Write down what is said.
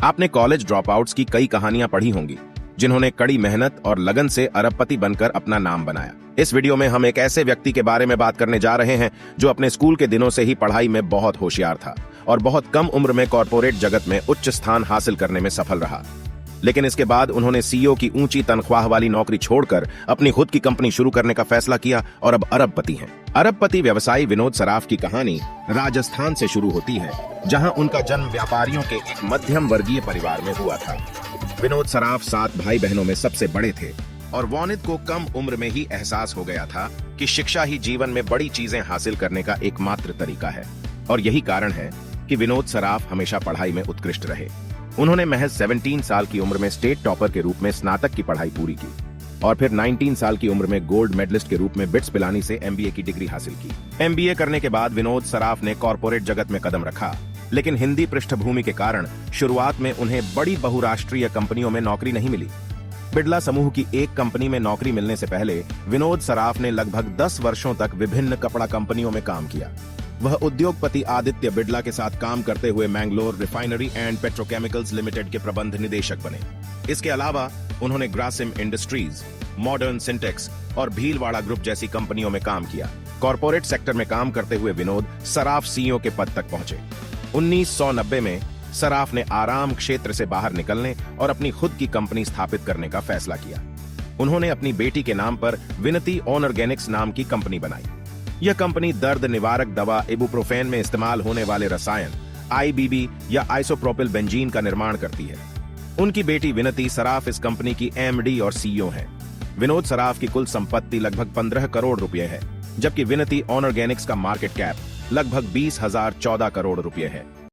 आपने college dropouts की कई कहानियां पढ़ी होंगी जिन्होंने कड़ी मेहनत और लगन से अरबपति बनकर अपना नाम बनाया। इस वीडियो में हम एक ऐसे व्यक्ति के बारे में बात करने जा रहे हैं जो अपने स्कूल के दिनों से ही पढ़ाई में बहुत होशियार था और बहुत कम उम्र में कॉर्पोरेट जगत में उच्च स्थान हासिल करने में सफल रहा। लेकिन इसके बाद उन्होंने सीईओ की ऊंची तनख्वाह वाली नौकरी छोड़कर अपनी खुद की कंपनी शुरू करने का फैसला किया और अब अरबपति हैं। अरबपति व्यवसायी विनोद सराफ की कहानी राजस्थान से शुरू होती है, जहां उनका जन्म व्यापारियों के एक मध्यम वर्गीय परिवार में हुआ था। विनोद सराफ 7 भाई बहनों में सबसे बड़े थे और वानिद को कम उम्र में ही एहसास हो गया था कि शिक्षा ही जीवन में बड़ी चीजें हासिल करने का एकमात्र तरीका है। और यही कारण है कि विनोद सराफ हमेशा पढ़ाई में उत्कृष्ट रहे। उन्होंने महज 17 साल की उम्र में स्टेट टॉपर के रूप में स्नातक की पढ़ाई पूरी की और फिर 19 साल की उम्र में गोल्ड मेडलिस्ट के रूप में बिट्स पिलानी से एमबीए की डिग्री हासिल की। एमबीए करने के बाद विनोद सराफ ने कॉर्पोरेट जगत में कदम रखा, लेकिन हिंदी पृष्ठभूमि के कारण शुरुआत में उन्हें बड़ी बहुराष्ट्रीय कंपनियों में नौकरी नहीं मिली। बिड़ला समूह की एक कंपनी में नौकरी मिलने से पहले विनोद सराफ ने लगभग 10 वर्षों तक विभिन्न कपड़ा कंपनियों में काम किया। वह उद्योगपति आदित्य बिड़ला के साथ काम करते हुए Mangalore refinery and petrochemicals limited के प्रबंध निदेशक बने। इसके अलावा उन्होंने ग्रासिम इंडस्ट्रीज, मॉडर्न सिंटेक्स और भीलवाड़ा ग्रुप जैसी कंपनियों में काम किया। कॉर्पोरेट सेक्टर में काम करते हुए विनोद सराफ सीईओ के पद तक पहुंचे। 1990 में सराफ ने आराम क्षेत्र से बाहर निकलने और अपनी खुद की कंपनी स्थापित करने का फैसला किया। उन्होंने अपनी बेटी के नाम पर विनती ऑर्गेनिक्स नाम की कंपनी बनाई। यह कंपनी दर्द निवारक दवा इबुप्रोफेन में इस्तेमाल होने वाले रसायन आईबीबी या आइसोप्रोपिल बेंजीन का निर्माण करती है। उनकी बेटी विनती सराफ इस कंपनी की एमडी और सीईओ है। विनोद सराफ की कुल संपत्ति लगभग 15 करोड़ रुपए है, जबकि विनती ऑर्गेनिक्स का मार्केट कैप लगभग 20,014 करोड़ रुपए है।